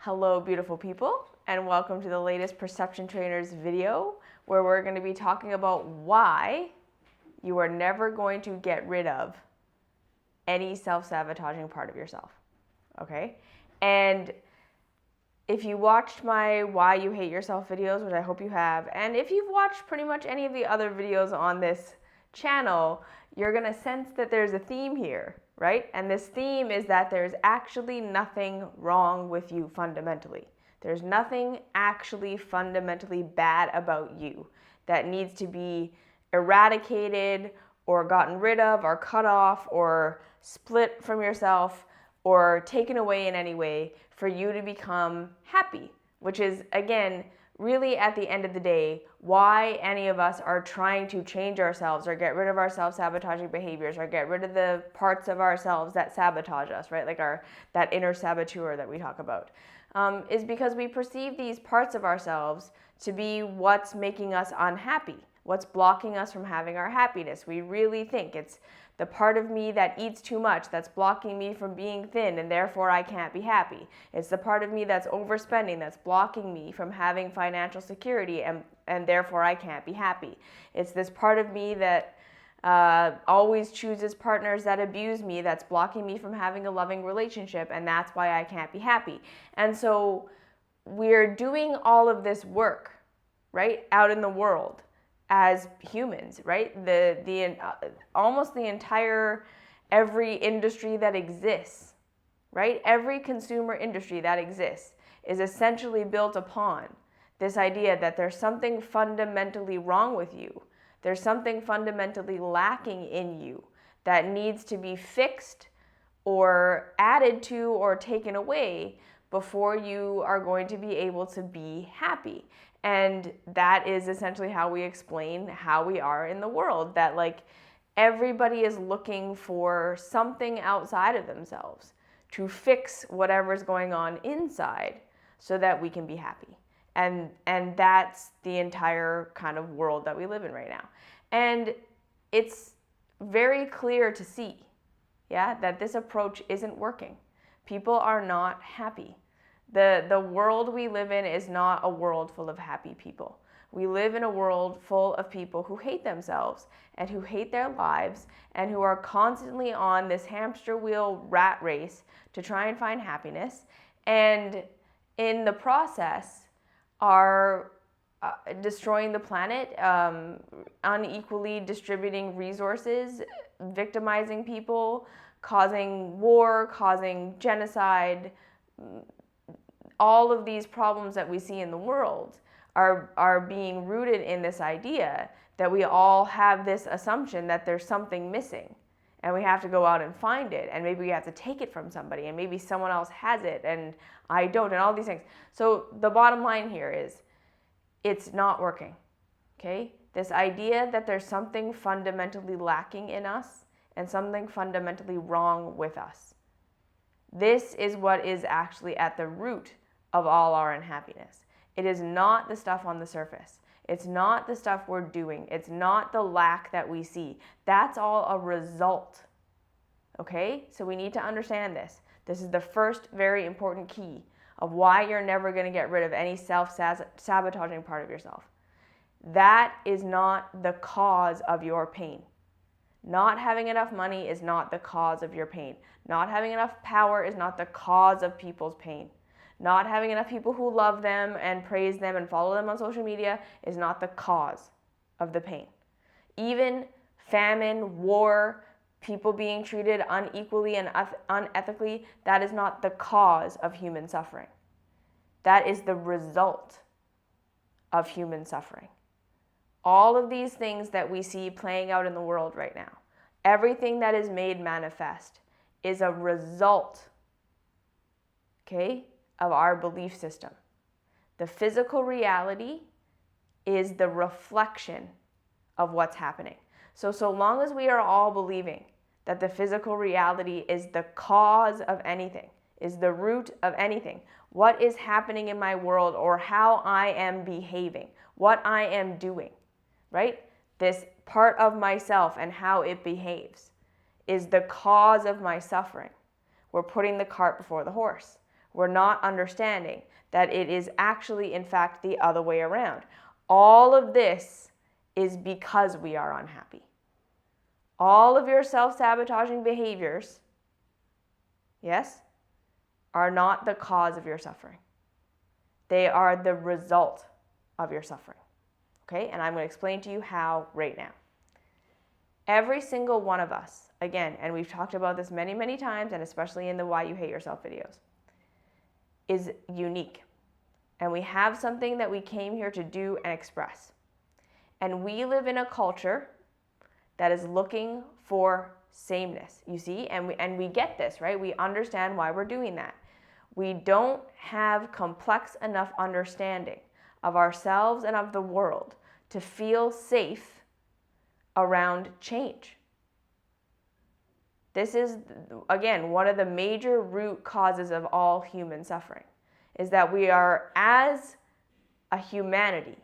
Hello, beautiful people, and welcome to the latest Perception Trainers video, where we're going to be talking about why you are never going to get rid of any self-sabotaging part of yourself, okay? And if you watched my Why You Hate Yourself videos, which I hope you have, and if you've watched pretty much any of the other videos on this channel, you're going to sense that there's a theme here, right? And this theme is that there's actually nothing wrong with you fundamentally. There's nothing actually fundamentally bad about you that needs to be eradicated or gotten rid of or cut off or split from yourself or taken away in any way for you to become happy, which is, again, really at the end of the day, why any of us are trying to change ourselves or get rid of our self-sabotaging behaviors or get rid of the parts of ourselves that sabotage us, right? Like that inner saboteur that we talk about, is because we perceive these parts of ourselves to be what's making us unhappy, what's blocking us from having our happiness. We really think it's the part of me that eats too much that's blocking me from being thin and therefore I can't be happy. It's the part of me that's overspending that's blocking me from having financial security and therefore I can't be happy. It's this part of me that always chooses partners that abuse me that's blocking me from having a loving relationship, and that's why I can't be happy. And so we're doing all of this work, right, out in the world as humans, right? Almost the entire, every industry that exists, right? Every consumer industry that exists is essentially built upon this idea that there's something fundamentally wrong with you. There's something fundamentally lacking in you that needs to be fixed or added to or taken away before you are going to be able to be happy. And that is essentially how we explain how we are in the world, that like everybody is looking for something outside of themselves to fix whatever's going on inside so that we can be happy. And that's the entire kind of world that we live in right now. And it's very clear to see, that this approach isn't working. People are not happy. The world we live in is not a world full of happy people. We live in a world full of people who hate themselves and who hate their lives and who are constantly on this hamster wheel rat race to try and find happiness, and in the process are destroying the planet, unequally distributing resources, victimizing people, causing war, causing genocide. All of these problems that we see in the world are being rooted in this idea that we all have this assumption that there's something missing and we have to go out and find it, and maybe we have to take it from somebody, and maybe someone else has it and I don't, and all these things. So the bottom line here is it's not working, okay? This idea that there's something fundamentally lacking in us and something fundamentally wrong with us. This is what is actually at the root of all our unhappiness. It is not the stuff on the surface. It's not the stuff we're doing. It's not the lack that we see. That's all a result, okay? So we need to understand this. This is the first very important key of why you're never going to get rid of any self-sabotaging part of yourself. That is not the cause of your pain. Not having enough money is not the cause of your pain. Not having enough power is not the cause of people's pain. Not having enough people who love them and praise them and follow them on social media is not the cause of the pain. Even famine, war, people being treated unequally and unethically, that is not the cause of human suffering. That is the result of human suffering. All of these things that we see playing out in the world right now, everything that is made manifest is a result, okay, of our belief system. The physical reality is the reflection of what's happening. So long as we are all believing that the physical reality is the cause of anything, is the root of anything, what is happening in my world or how I am behaving, what I am doing, right? This part of myself and how it behaves is the cause of my suffering. We're putting the cart before the horse. We're not understanding that it is actually, in fact, the other way around. All of this is because we are unhappy. All of your self-sabotaging behaviors, yes, are not the cause of your suffering. They are the result of your suffering. Okay? And I'm going to explain to you how right now. Every single one of us, again, and we've talked about this many, many times, and especially in the Why You Hate Yourself videos, is unique. And we have something that we came here to do and express. And we live in a culture that is looking for sameness, you see? And we get this, right? We understand why we're doing that. We don't have complex enough understanding of ourselves and of the world to feel safe around change. This is, again, one of the major root causes of all human suffering, is that we are, as a humanity,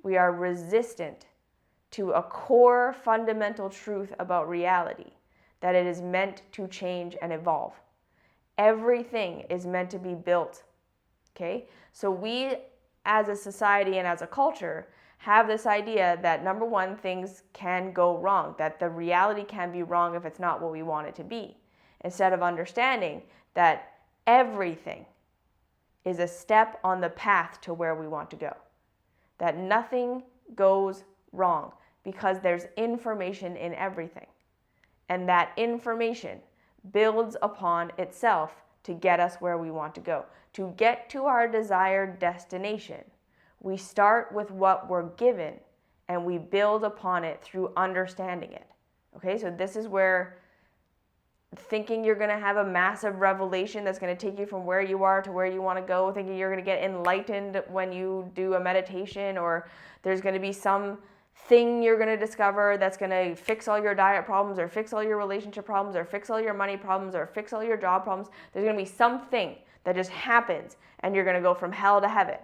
we are resistant to a core fundamental truth about reality, that it is meant to change and evolve. Everything is meant to be built, okay? So we, as a society and as a culture, have this idea that, number one, things can go wrong, that the reality can be wrong if it's not what we want it to be, instead of understanding that everything is a step on the path to where we want to go, that nothing goes wrong because there's information in everything, and that information builds upon itself to get us where we want to go. To get to our desired destination, we start with what we're given and we build upon it through understanding it. Okay, so this is where thinking you're going to have a massive revelation that's going to take you from where you are to where you want to go, thinking you're going to get enlightened when you do a meditation, or there's going to be some thing you're going to discover that's going to fix all your diet problems, or fix all your relationship problems, or fix all your money problems, or fix all your job problems. There's going to be something that just happens and you're going to go from hell to heaven.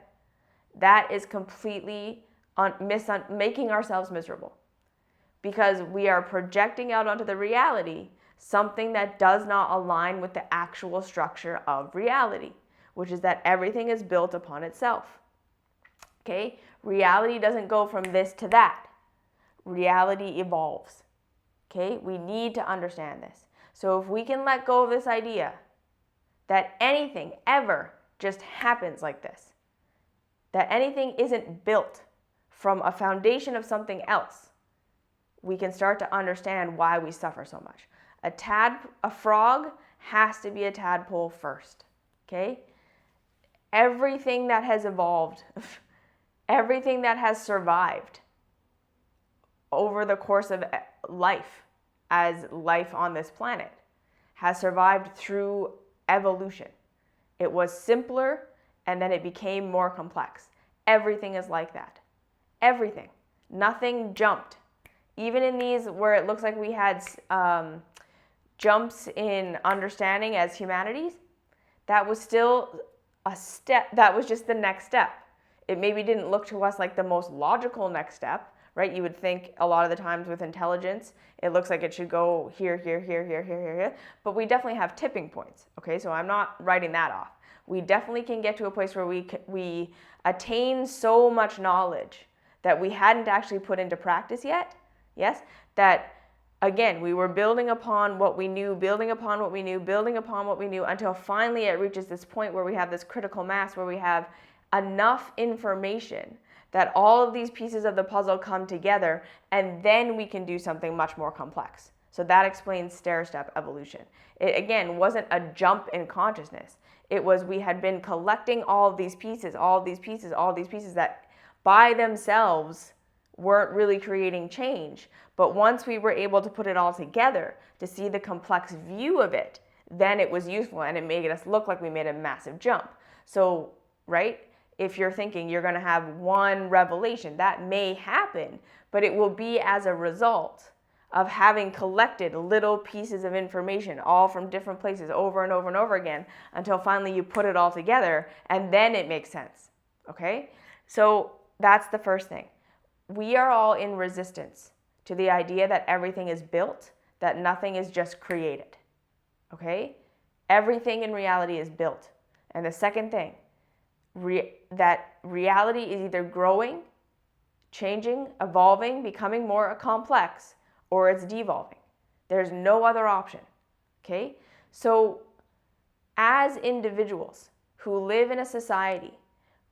That is completely making ourselves miserable, because we are projecting out onto the reality something that does not align with the actual structure of reality, which is that everything is built upon itself. Okay? Reality doesn't go from this to that. Reality evolves. Okay? We need to understand this. So if we can let go of this idea that anything ever just happens like this, that anything isn't built from a foundation of something else, we can start to understand why we suffer so much. A frog has to be a tadpole first, okay? Everything that has evolved, everything that has survived over the course of life, as life on this planet, has survived through evolution. It was simpler, and then it became more complex. Everything is like that. Everything. Nothing jumped. Even in these where it looks like we had jumps in understanding as humanities, that was still a step. That was just the next step. It maybe didn't look to us like the most logical next step, right? You would think a lot of the times with intelligence, it looks like it should go here, here, here, here, here, here, here. But we definitely have tipping points, okay? So I'm not writing that off. We definitely can get to a place where we attain so much knowledge that we hadn't actually put into practice yet, yes? That, again, we were building upon what we knew, building upon what we knew, building upon what we knew, until finally it reaches this point where we have this critical mass, where we have enough information that all of these pieces of the puzzle come together, and then we can do something much more complex. So that explains stair-step evolution. It, again, wasn't a jump in consciousness. It was we had been collecting all of these pieces, all of these pieces, all of these pieces that by themselves weren't really creating change. But once we were able to put it all together to see the complex view of it, then it was useful, and it made us look like we made a massive jump. So, right? If you're thinking you're going to have one revelation, that may happen, but it will be as a result of having collected little pieces of information all from different places over and over and over again, until finally you put it all together, and then it makes sense. Okay? So that's the first thing. We are all in resistance to the idea that everything is built, that nothing is just created. Okay? Everything in reality is built. And the second thing, that reality is either growing, changing, evolving, becoming more complex, or it's devolving. There's no other option, okay? So as individuals who live in a society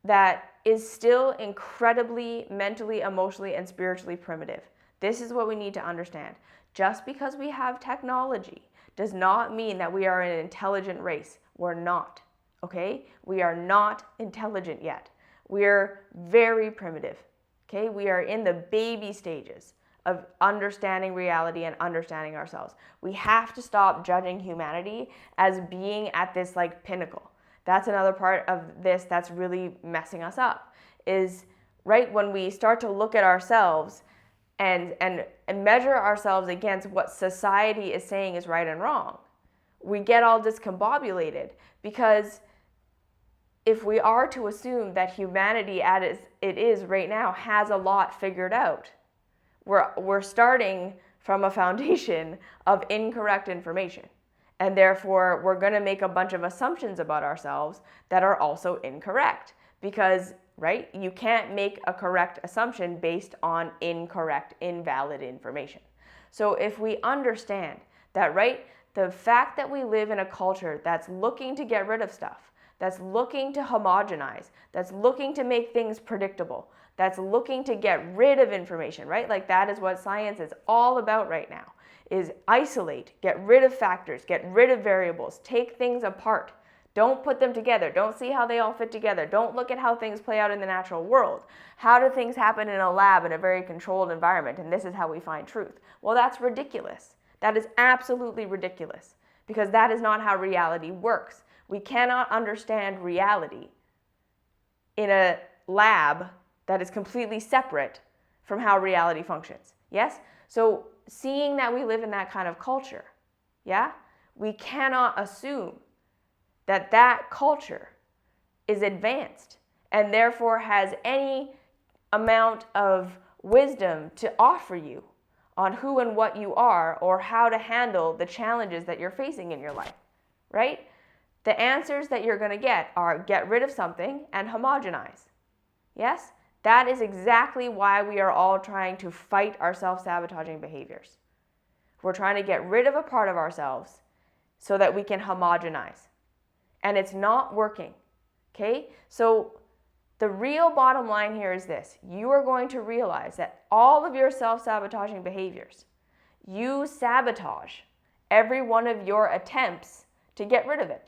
that is still incredibly mentally, emotionally, and spiritually primitive, this is what we need to understand. Just because we have technology does not mean that we are an intelligent race. We're not, okay? We are not intelligent yet. We're very primitive, okay? We are in the baby stages of understanding reality and understanding ourselves. We have to stop judging humanity as being at this like pinnacle. That's another part of this that's really messing us up, is right when we start to look at ourselves and measure ourselves against what society is saying is right and wrong, we get all discombobulated, because if we are to assume that humanity as it is right now has a lot figured out, we're starting from a foundation of incorrect information. And therefore, we're going to make a bunch of assumptions about ourselves that are also incorrect. Because, right, you can't make a correct assumption based on incorrect, invalid information. So if we understand that, right, the fact that we live in a culture that's looking to get rid of stuff, that's looking to homogenize, that's looking to make things predictable, that's looking to get rid of information, right? Like that is what science is all about right now, is isolate, get rid of factors, get rid of variables, take things apart. Don't put them together. Don't see how they all fit together. Don't look at how things play out in the natural world. How do things happen in a lab in a very controlled environment? And this is how we find truth. Well, that's ridiculous. That is absolutely ridiculous, because that is not how reality works. We cannot understand reality in a lab that is completely separate from how reality functions. Yes? So seeing that we live in that kind of culture, yeah, we cannot assume that that culture is advanced and therefore has any amount of wisdom to offer you on who and what you are or how to handle the challenges that you're facing in your life, right? The answers that you're going to get are get rid of something and homogenize. Yes? That is exactly why we are all trying to fight our self-sabotaging behaviors. We're trying to get rid of a part of ourselves so that we can homogenize. And it's not working, okay? So the real bottom line here is this. You are going to realize that all of your self-sabotaging behaviors, you sabotage every one of your attempts to get rid of it.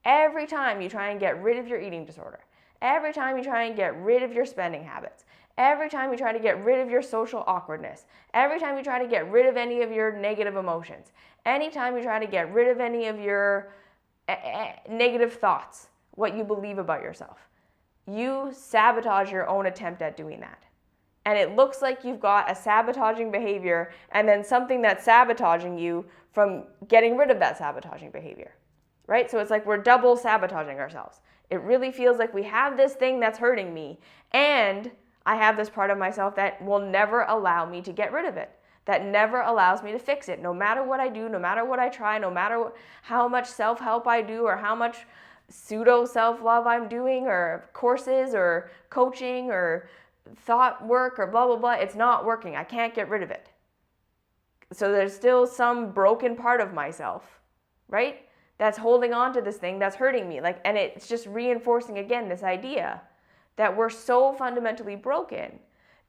Every time you try and get rid of your eating disorder, every time you try and get rid of your spending habits, every time you try to get rid of your social awkwardness, every time you try to get rid of any of your negative emotions, anytime you try to get rid of any of your negative thoughts, what you believe about yourself, you sabotage your own attempt at doing that. And it looks like you've got a sabotaging behavior and then something that's sabotaging you from getting rid of that sabotaging behavior, right? So it's like we're double sabotaging ourselves. It really feels like we have this thing that's hurting me, and I have this part of myself that will never allow me to get rid of it, that never allows me to fix it. No matter what I do, no matter what I try, no matter how much self-help I do or how much pseudo self-love I'm doing or courses or coaching or thought work or blah, blah, blah, it's not working. I can't get rid of it. So there's still some broken part of myself, right? That's holding on to this thing that's hurting me. And it's just reinforcing again this idea that we're so fundamentally broken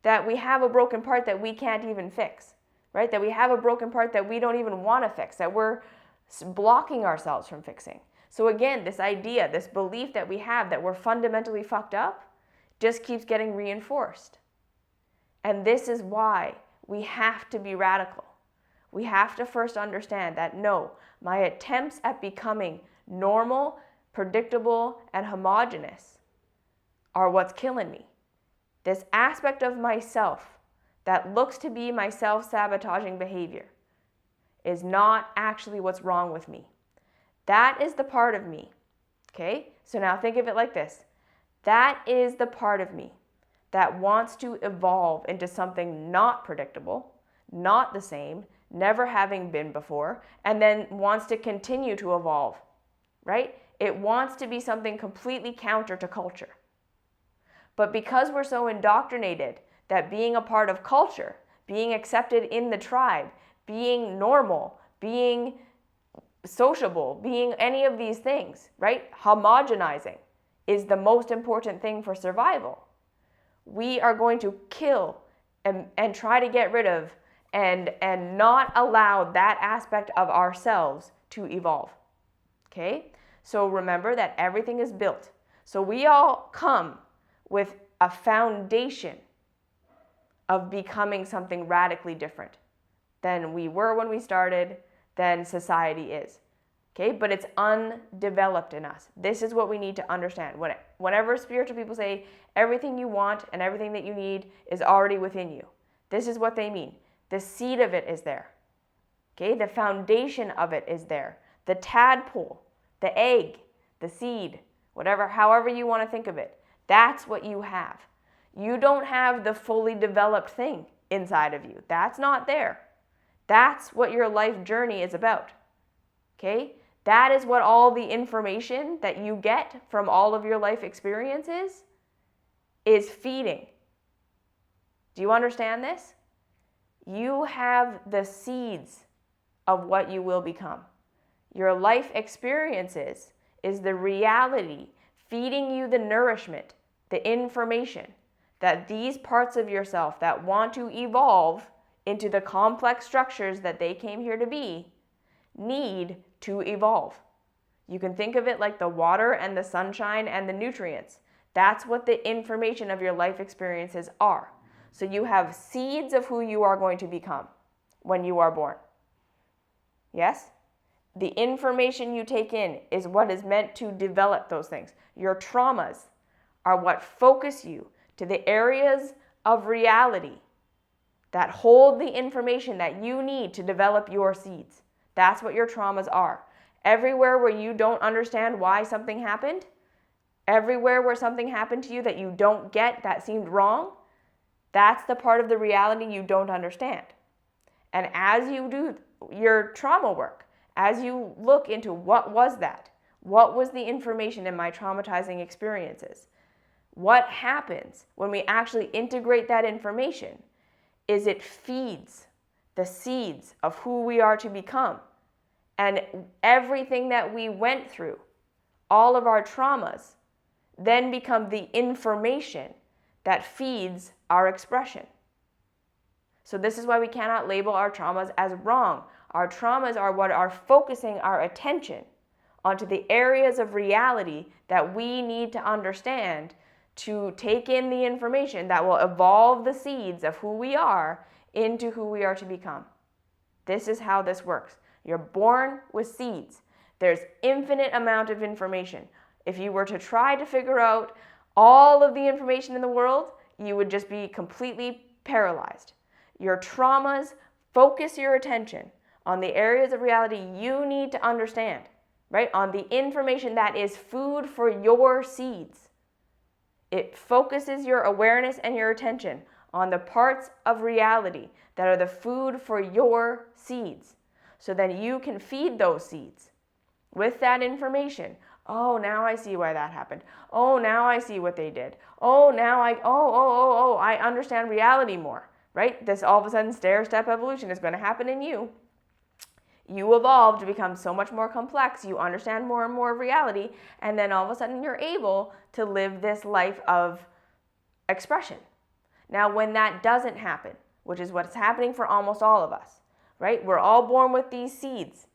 that we have a broken part that we can't even fix, right? That we have a broken part that we don't even want to fix, that we're blocking ourselves from fixing. So again, this idea, this belief that we have that we're fundamentally fucked up just keeps getting reinforced. And this is why we have to be radical. We have to first understand that no, my attempts at becoming normal, predictable, and homogeneous are what's killing me. This aspect of myself that looks to be my self-sabotaging behavior is not actually what's wrong with me. That is the part of me, okay? So now think of it like this. That is the part of me that wants to evolve into something not predictable, not the same, never having been before, and then wants to continue to evolve, right? It wants to be something completely counter to culture. But because we're so indoctrinated that being a part of culture, being accepted in the tribe, being normal, being sociable, being any of these things, right? Homogenizing is the most important thing for survival. We are going to kill and try to get rid of and not allow that aspect of ourselves to evolve. Okay? So remember that everything is built. So we all come with a foundation of becoming something radically different than we were when we started, than society is. Okay? But it's undeveloped in us. This is what we need to understand. Whenever spiritual people say everything you want and everything that you need is already within you, this is what they mean. The seed of it is there. Okay? The foundation of it is there. The tadpole, the egg, the seed, whatever, however you want to think of it. That's what you have. You don't have the fully developed thing inside of you. That's not there. That's what your life journey is about. Okay? That is what all the information that you get from all of your life experiences is feeding. Do you understand this? You have the seeds of what you will become. Your life experiences is the reality feeding you the nourishment, the information that these parts of yourself that want to evolve into the complex structures that they came here to be need to evolve. You can think of it like the water and the sunshine and the nutrients. That's what the information of your life experiences are. So you have seeds of who you are going to become when you are born. Yes? The information you take in is what is meant to develop those things. Your traumas are what focus you to the areas of reality that hold the information that you need to develop your seeds. That's what your traumas are. Everywhere where you don't understand why something happened, everywhere where something happened to you that you don't get, that seemed wrong, that's the part of the reality you don't understand. And as you do your trauma work, as you look into what was that, what was the information in my traumatizing experiences, what happens when we actually integrate that information is it feeds the seeds of who we are to become. And everything that we went through, all of our traumas, then become the information that feeds our expression. So this is why we cannot label our traumas as wrong. Our traumas are what are focusing our attention onto the areas of reality that we need to understand to take in the information that will evolve the seeds of who we are into who we are to become. This is how this works. You're born with seeds. There's infinite amount of information. If you were to try to figure out all of the information in the world, you would just be completely paralyzed. Your traumas focus your attention on the areas of reality you need to understand, right? On the information that is food for your seeds. It focuses your awareness and your attention on the parts of reality that are the food for your seeds. So then you can feed those seeds with that information. Oh, now I see why that happened. Oh, now I see what they did. Oh, now I understand reality more, right? This all of a sudden stair-step evolution is going to happen in you. You evolve to become so much more complex. You understand more and more of reality. And then all of a sudden you're able to live this life of expression. Now, when that doesn't happen, which is what's happening for almost all of us, right? We're all born with these seeds.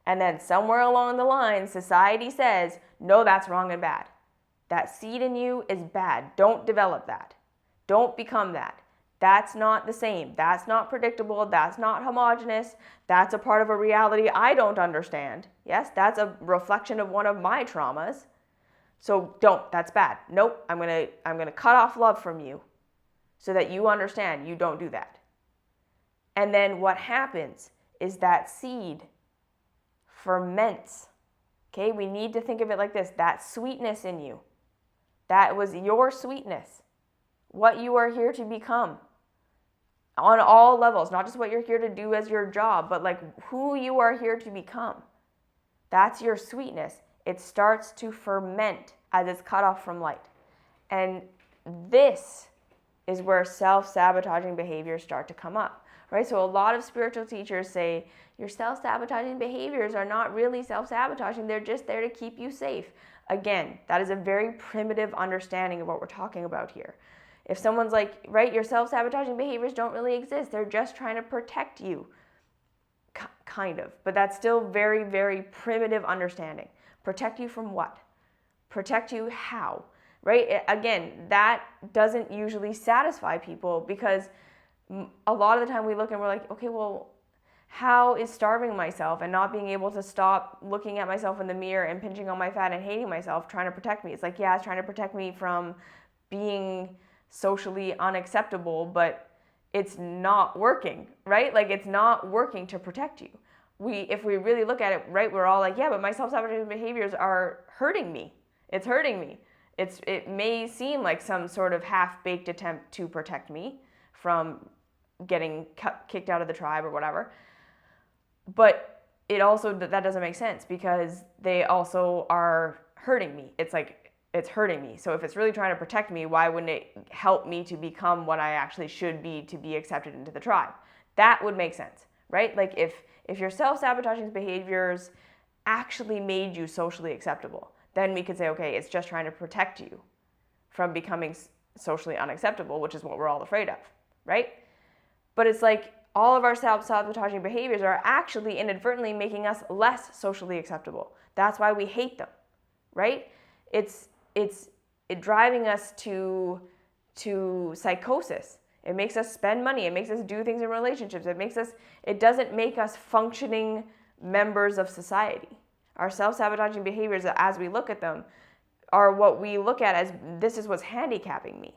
And then somewhere along the line, society says, no, that's wrong and bad. That seed in you is bad. Don't develop that. Don't become that. That's not the same. That's not predictable. That's not homogenous. That's a part of a reality I don't understand. Yes, that's a reflection of one of my traumas. So don't. That's bad. Nope. I'm gonna cut off love from you so that you understand you don't do that. And then what happens is that seed ferments. Okay, we need to think of it like this. That sweetness in you, that was your sweetness, what you are here to become on all levels, not just what you're here to do as your job, but like who you are here to become. That's your sweetness. It starts to ferment as it's cut off from light. And this is where self-sabotaging behaviors start to come up, right? So a lot of spiritual teachers say your self-sabotaging behaviors are not really self-sabotaging. They're just there to keep you safe. Again, that is a very primitive understanding of what we're talking about here. If someone's like, right, your self-sabotaging behaviors don't really exist. They're just trying to protect you. Kind of, but that's still very, very primitive understanding. Protect you from what? Protect you how? Right? Again, that doesn't usually satisfy people because a lot of the time we look and we're like, okay, well, how is starving myself and not being able to stop looking at myself in the mirror and pinching on my fat and hating myself trying to protect me? It's like, yeah, it's trying to protect me from being socially unacceptable, but it's not working, right? Like it's not working to protect you. If we really look at it, right, we're all like, yeah, but my self-sabotaging behaviors are hurting me. It's hurting me. It may seem like some sort of half-baked attempt to protect me from getting kicked out of the tribe or whatever. But it also, that doesn't make sense because they also are hurting me. It's like, it's hurting me. So if it's really trying to protect me, why wouldn't it help me to become what I actually should be to be accepted into the tribe? That would make sense, right? Like if your self-sabotaging behaviors actually made you socially acceptable, then we could say, okay, it's just trying to protect you from becoming socially unacceptable, which is what we're all afraid of, right? But it's like all of our self-sabotaging behaviors are actually inadvertently making us less socially acceptable. That's why we hate them, right? It's driving us to psychosis. It makes us spend money. It makes us do things in relationships. It doesn't make us functioning members of society. Our self-sabotaging behaviors, as we look at them, are what we look at as this is what's handicapping me,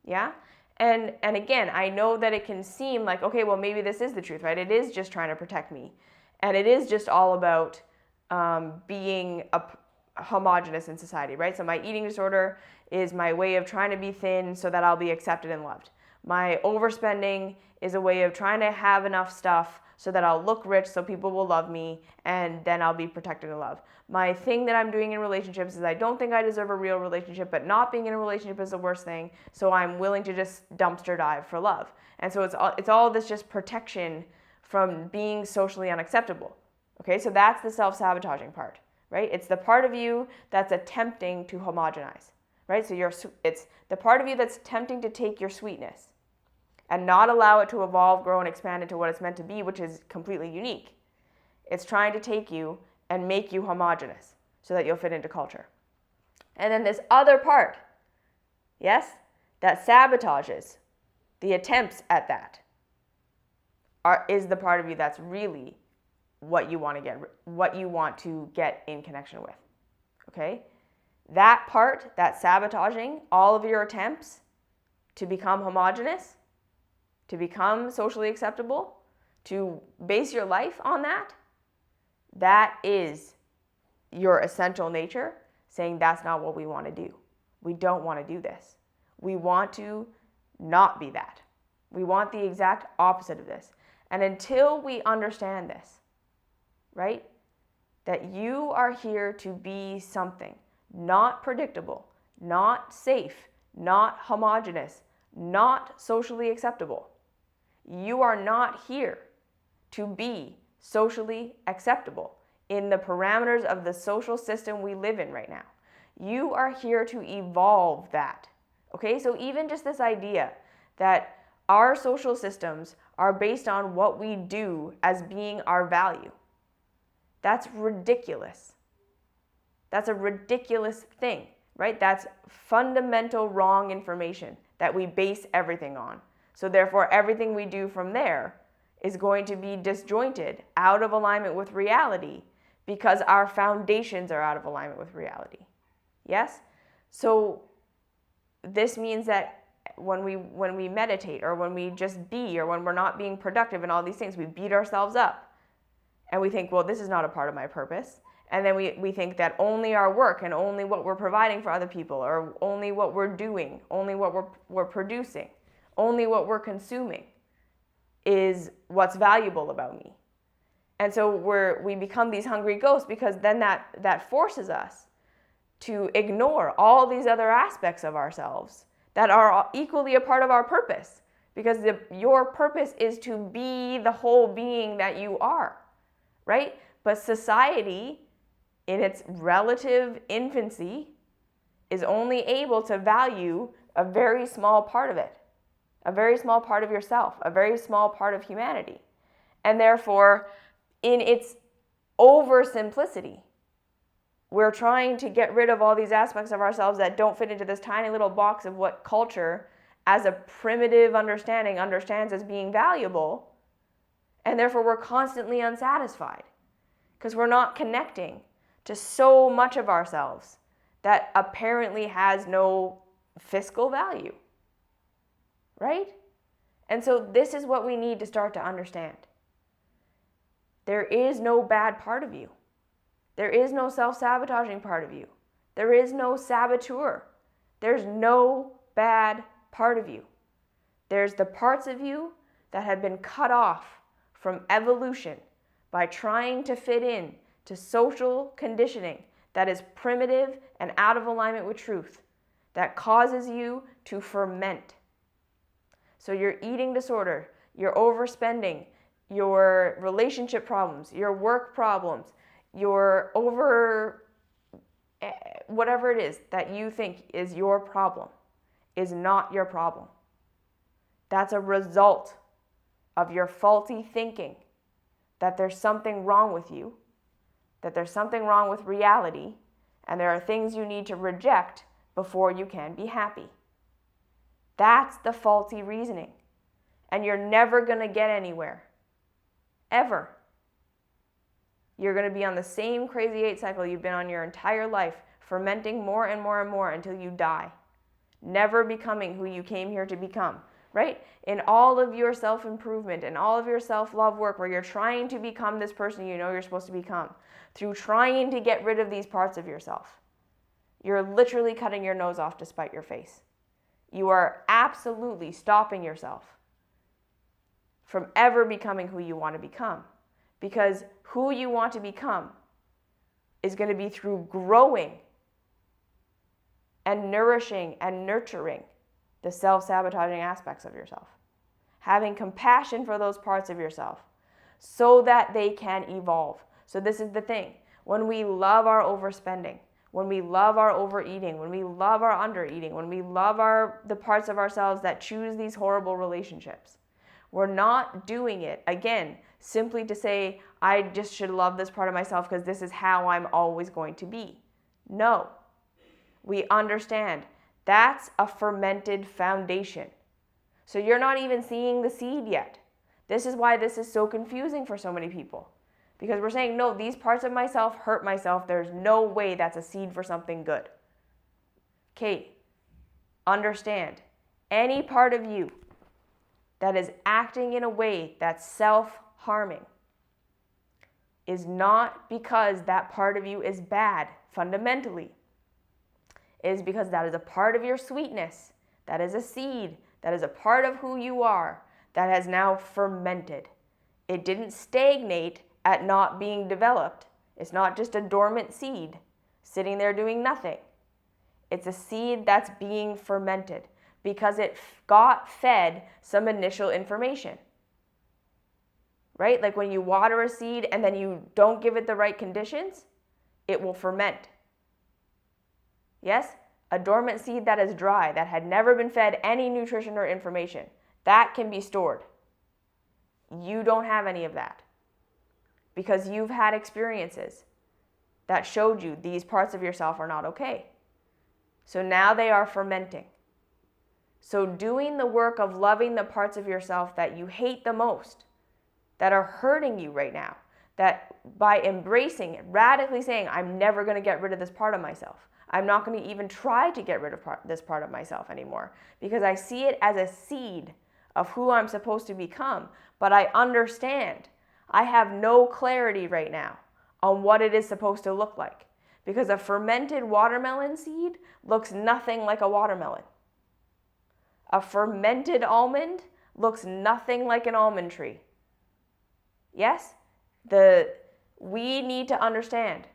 yeah? And again, I know that it can seem like, okay, well, maybe this is the truth, right? It is just trying to protect me. And it is just all about being homogenous in society, right? So my eating disorder is my way of trying to be thin so that I'll be accepted and loved. My overspending is a way of trying to have enough stuff so that I'll look rich so people will love me and then I'll be protected and loved. My thing that I'm doing in relationships is I don't think I deserve a real relationship, but not being in a relationship is the worst thing, so I'm willing to just dumpster dive for love. And so it's all this just protection from being socially unacceptable. Okay, so that's the self-sabotaging part, right? It's the part of you that's attempting to homogenize, right? So it's the part of you that's attempting to take your sweetness and not allow it to evolve, grow, and expand into what it's meant to be, which is completely unique. It's trying to take you and make you homogenous so that you'll fit into culture. And then this other part, yes, that sabotages the attempts at that is the part of you that's really what you want to get in connection with, okay? That part, that sabotaging all of your attempts to become homogenous, to become socially acceptable, to base your life on that, that is your essential nature saying that's not what we want to do. We don't want to do this. We want to not be that. We want the exact opposite of this. And until we understand this, right, that you are here to be something not predictable, not safe, not homogenous, not socially acceptable. You are not here to be socially acceptable in the parameters of the social system we live in right now. You are here to evolve that. Okay, so even just this idea that our social systems are based on what we do as being our value, that's ridiculous. That's a ridiculous thing, right? That's fundamental wrong information that we base everything on. So therefore, everything we do from there is going to be disjointed, out of alignment with reality, because our foundations are out of alignment with reality. Yes? So this means that when we meditate, or when we just be, or when we're not being productive and all these things, we beat ourselves up. And we think, well, this is not a part of my purpose. And then we think that only our work and only what we're providing for other people, or only what we're doing, only what we're producing, only what we're consuming is what's valuable about me. And so we become these hungry ghosts, because then that forces us to ignore all these other aspects of ourselves that are equally a part of our purpose, because your purpose is to be the whole being that you are, right? But society, in its relative infancy, is only able to value a very small part of it, a very small part of yourself, a very small part of humanity. And therefore, in its oversimplicity, we're trying to get rid of all these aspects of ourselves that don't fit into this tiny little box of what culture, as a primitive understanding, understands as being valuable. And therefore, we're constantly unsatisfied because we're not connecting to so much of ourselves that apparently has no fiscal value, right? And so this is what we need to start to understand. There is no bad part of you. There is no self-sabotaging part of you. There is no saboteur. There's no bad part of you. There's the parts of you that have been cut off from evolution by trying to fit in to social conditioning that is primitive and out of alignment with truth, that causes you to ferment. So your eating disorder, your overspending, your relationship problems, your work problems, your whatever it is that you think is your problem is not your problem. That's a result of your faulty thinking that there's something wrong with you, that there's something wrong with reality, and there are things you need to reject before you can be happy. That's the faulty reasoning. And you're never going to get anywhere. Ever. You're going to be on the same crazy 8 cycle you've been on your entire life, fermenting more and more and more until you die. Never becoming who you came here to become, right? In all of your self-improvement and all of your self-love work where you're trying to become this person you know you're supposed to become, through trying to get rid of these parts of yourself, you're literally cutting your nose off to spite your face. You are absolutely stopping yourself from ever becoming who you want to become. Because who you want to become is going to be through growing and nourishing and nurturing the self-sabotaging aspects of yourself. Having compassion for those parts of yourself so that they can evolve. So this is the thing. When we love our overspending, when we love our overeating, when we love our undereating, when we love the parts of ourselves that choose these horrible relationships, we're not doing it, again, simply to say, I just should love this part of myself because this is how I'm always going to be. No. We understand that's a fermented foundation. So you're not even seeing the seed yet. This is why this is so confusing for so many people. Because we're saying, no, these parts of myself hurt myself. There's no way that's a seed for something good. Okay, understand, any part of you that is acting in a way that's self-harming is not because that part of you is bad fundamentally. It is because that is a part of your sweetness, that is a seed, that is a part of who you are, that has now fermented. It didn't stagnate at not being developed. It's not just a dormant seed sitting there doing nothing. It's a seed that's being fermented because it got fed some initial information. Right? Like when you water a seed and then you don't give it the right conditions, it will ferment. Yes? A dormant seed that is dry, that had never been fed any nutrition or information, that can be stored. You don't have any of that because you've had experiences that showed you these parts of yourself are not okay. So now they are fermenting. So doing the work of loving the parts of yourself that you hate the most, that are hurting you right now, that by embracing it, radically saying, I'm never going to get rid of this part of myself. I'm not going to even try to get rid of this part of myself anymore because I see it as a seed of who I'm supposed to become. But I understand I have no clarity right now on what it is supposed to look like because a fermented watermelon seed looks nothing like a watermelon. A fermented almond looks nothing like an almond tree. Yes? We need to understand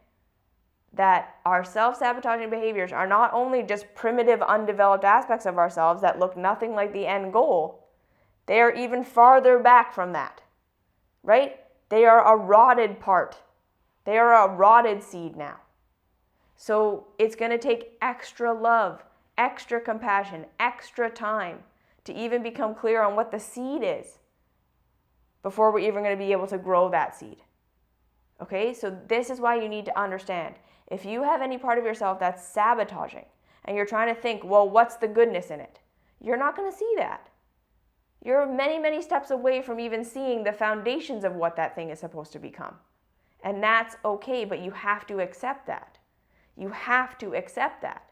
that our self-sabotaging behaviors are not only just primitive, undeveloped aspects of ourselves that look nothing like the end goal, they are even farther back from that, right? They are a rotted part. They are a rotted seed now. So it's going to take extra love, extra compassion, extra time to even become clear on what the seed is before we're even going to be able to grow that seed. Okay, so this is why you need to understand. If you have any part of yourself that's sabotaging and you're trying to think, well, what's the goodness in it? You're not going to see that. You're many, many steps away from even seeing the foundations of what that thing is supposed to become. And that's okay, but you have to accept that. You have to accept that.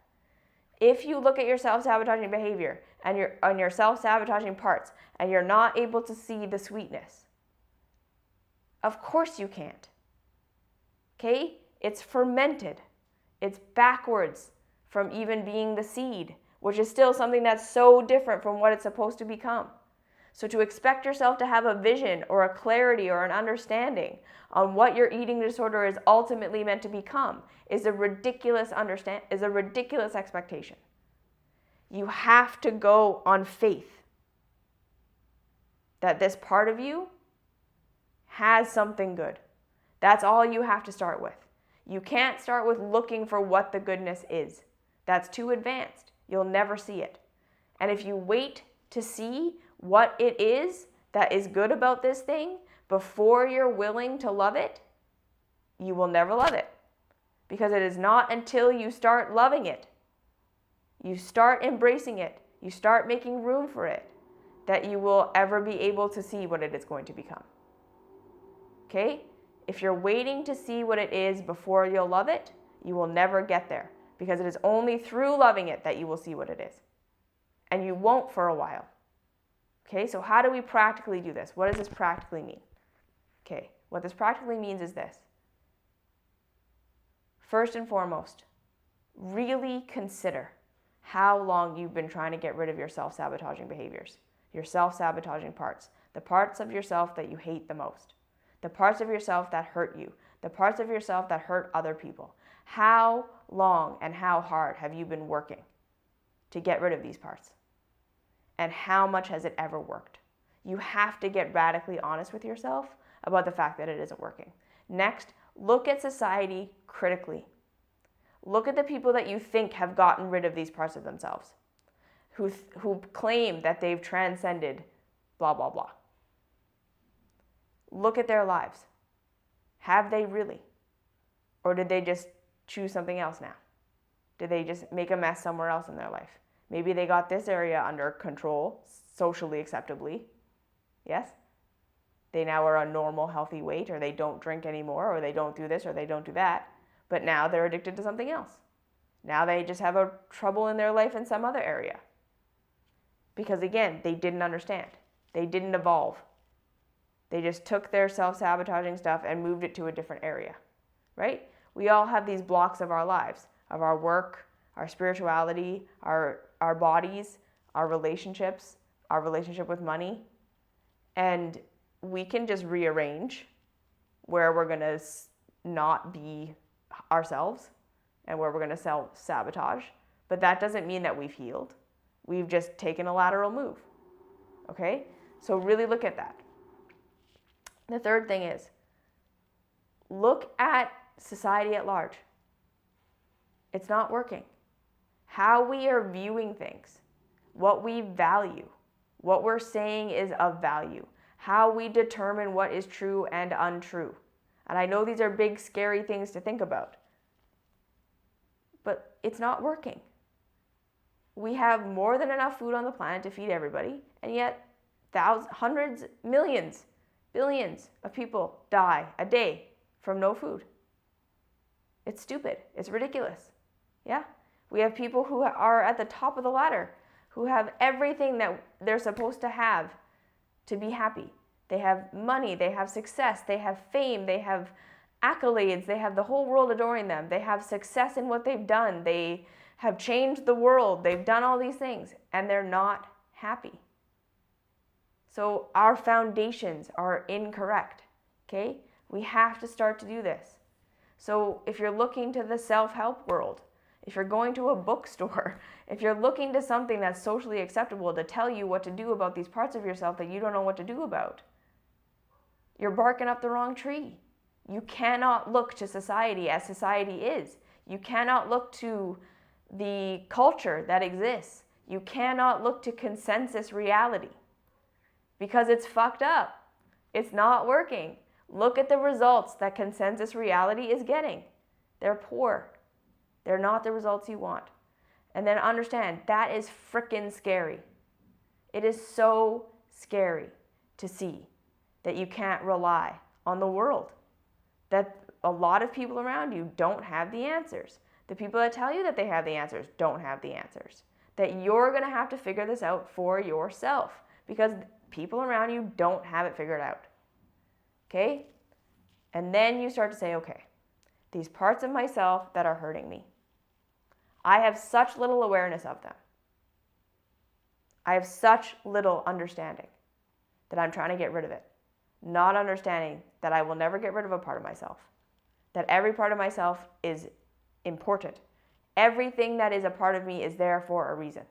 If you look at your self-sabotaging behavior and your self-sabotaging parts and you're not able to see the sweetness, of course you can't. Okay? It's fermented. It's backwards from even being the seed, which is still something that's so different from what it's supposed to become. So to expect yourself to have a vision or a clarity or an understanding on what your eating disorder is ultimately meant to become is a ridiculous expectation. You have to go on faith that this part of you has something good. That's all you have to start with. You can't start with looking for what the goodness is. That's too advanced. You'll never see it. And if you wait to see what it is that is good about this thing before you're willing to love it, you will never love it. Because it is not until you start loving it, you start embracing it, you start making room for it, that you will ever be able to see what it is going to become. Okay? If you're waiting to see what it is before you'll love it, you will never get there. Because it is only through loving it that you will see what it is. And you won't for a while. Okay, so how do we practically do this? What does this practically mean? Okay, what this practically means is this. First and foremost, really consider how long you've been trying to get rid of your self-sabotaging behaviors, your self-sabotaging parts, the parts of yourself that you hate the most, the parts of yourself that hurt you, the parts of yourself that hurt other people. How long and how hard have you been working to get rid of these parts? And how much has it ever worked? You have to get radically honest with yourself about the fact that it isn't working. Next, look at society critically. Look at the people that you think have gotten rid of these parts of themselves, who claim that they've transcended blah, blah, blah. Look at their lives. Have they really? Or did they just choose something else now? Did they just make a mess somewhere else in their life? Maybe they got this area under control, socially acceptably. Yes? They now are a normal, healthy weight, or they don't drink anymore, or they don't do this, or they don't do that. But now they're addicted to something else. Now they just have a trouble in their life in some other area. Because again, they didn't understand. They didn't evolve. They just took their self-sabotaging stuff and moved it to a different area, right? We all have these blocks of our lives, of our work, our spirituality, our bodies, our relationships, our relationship with money. And we can just rearrange where we're going to not be ourselves and where we're going to self-sabotage. But that doesn't mean that we've healed. We've just taken a lateral move. Okay? So really look at that. The third thing is, look at society at large. It's not working. How we are viewing things, what we value, what we're saying is of value, how we determine what is true and untrue. And I know these are big, scary things to think about, but it's not working. We have more than enough food on the planet to feed everybody, and yet hundreds, millions, billions of people die a day from no food. It's stupid. It's ridiculous. Yeah? We have people who are at the top of the ladder, who have everything that they're supposed to have to be happy. They have money, they have success, they have fame, they have accolades, they have the whole world adoring them, they have success in what they've done, they have changed the world, they've done all these things, and they're not happy. So our foundations are incorrect, okay? We have to start to do this. So if you're looking to the self-help world, if you're going to a bookstore, if you're looking to something that's socially acceptable to tell you what to do about these parts of yourself that you don't know what to do about, you're barking up the wrong tree. You cannot look to society as society is. You cannot look to the culture that exists. You cannot look to consensus reality because it's fucked up. It's not working. Look at the results that consensus reality is getting. They're poor. They're not the results you want. And then understand that is frickin' scary. It is so scary to see that you can't rely on the world, that a lot of people around you don't have the answers. The people that tell you that they have the answers don't have the answers. That you're going to have to figure this out for yourself because people around you don't have it figured out. Okay? And then you start to say, okay, these parts of myself that are hurting me, I have such little awareness of them. I have such little understanding that I'm trying to get rid of it. Not understanding that I will never get rid of a part of myself. That every part of myself is important. Everything that is a part of me is there for a reason.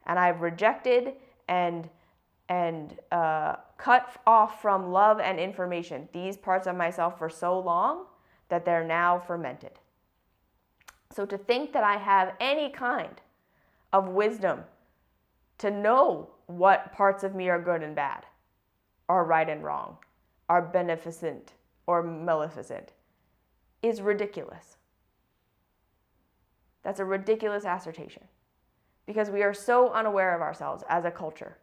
And I've rejected and cut off from love and information these parts of myself for so long that they're now fermented. So to think that I have any kind of wisdom to know what parts of me are good and bad, are right and wrong, are beneficent or maleficent, is ridiculous. That's a ridiculous assertion because we are so unaware of ourselves as a culture.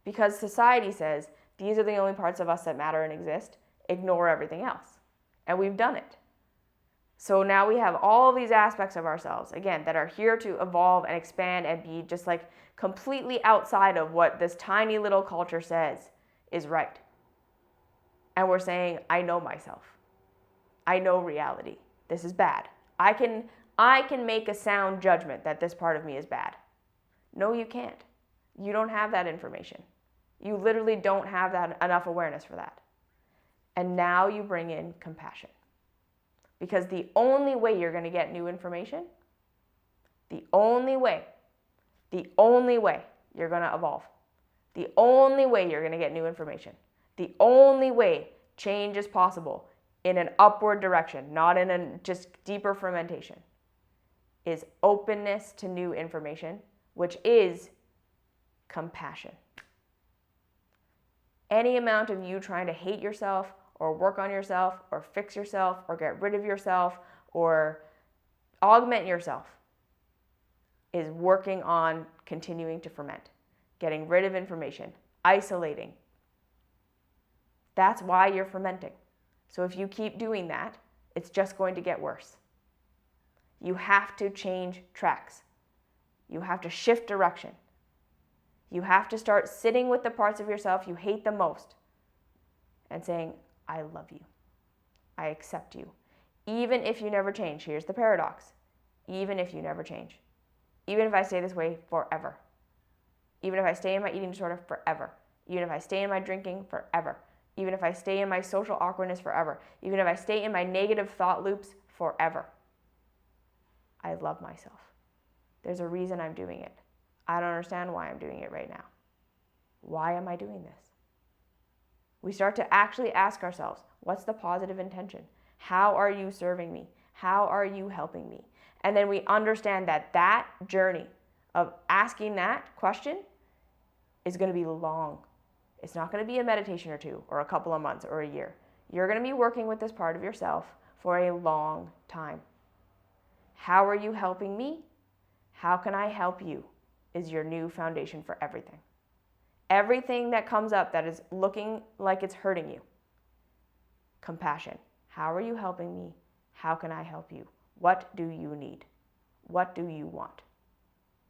Because society says these are the only parts of us that matter and exist, ignore everything else. And we've done it. So now we have all these aspects of ourselves, again, that are here to evolve and expand and be just like completely outside of what this tiny little culture says is right. And we're saying, I know myself. I know reality. This is bad. I can make a sound judgment that this part of me is bad. No, you can't. You don't have that information. You literally don't have that enough awareness for that. And now you bring in compassion. Because the only way you're going to get new information, the only way you're going to evolve, the only way you're going to get new information, the only way change is possible in an upward direction, not in a just deeper fermentation, is openness to new information, which is compassion. Any amount of you trying to hate yourself or work on yourself or fix yourself or get rid of yourself or augment yourself is working on continuing to ferment, getting rid of information, isolating. That's why you're fermenting. So if you keep doing that, it's just going to get worse. You have to change tracks. You have to shift direction. You have to start sitting with the parts of yourself you hate the most and saying, I love you. I accept you. Even if you never change. Here's the paradox. Even if you never change. Even if I stay this way forever. Even if I stay in my eating disorder forever. Even if I stay in my drinking forever. Even if I stay in my social awkwardness forever. Even if I stay in my negative thought loops forever. I love myself. There's a reason I'm doing it. I don't understand why I'm doing it right now. Why am I doing this? We start to actually ask ourselves, what's the positive intention? How are you serving me? How are you helping me? And then we understand that that journey of asking that question is going to be long. It's not going to be a meditation or two or a couple of months or a year. You're going to be working with this part of yourself for a long time. How are you helping me? How can I help you? Is your new foundation for everything. Everything that comes up that is looking like it's hurting you. Compassion. How are you helping me? How can I help you? What do you need? What do you want?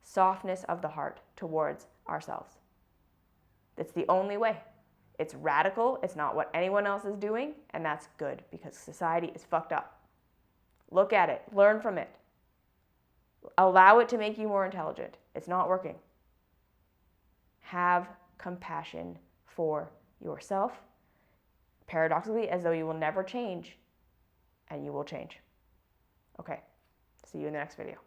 Softness of the heart towards ourselves. It's the only way. It's radical. It's not what anyone else is doing, and that's good because society is fucked up. Look at it. Learn from it. Allow it to make you more intelligent. It's not working. Have compassion for yourself. paradoxically, as though you will never change, and you will change. Okay, see you in the next video.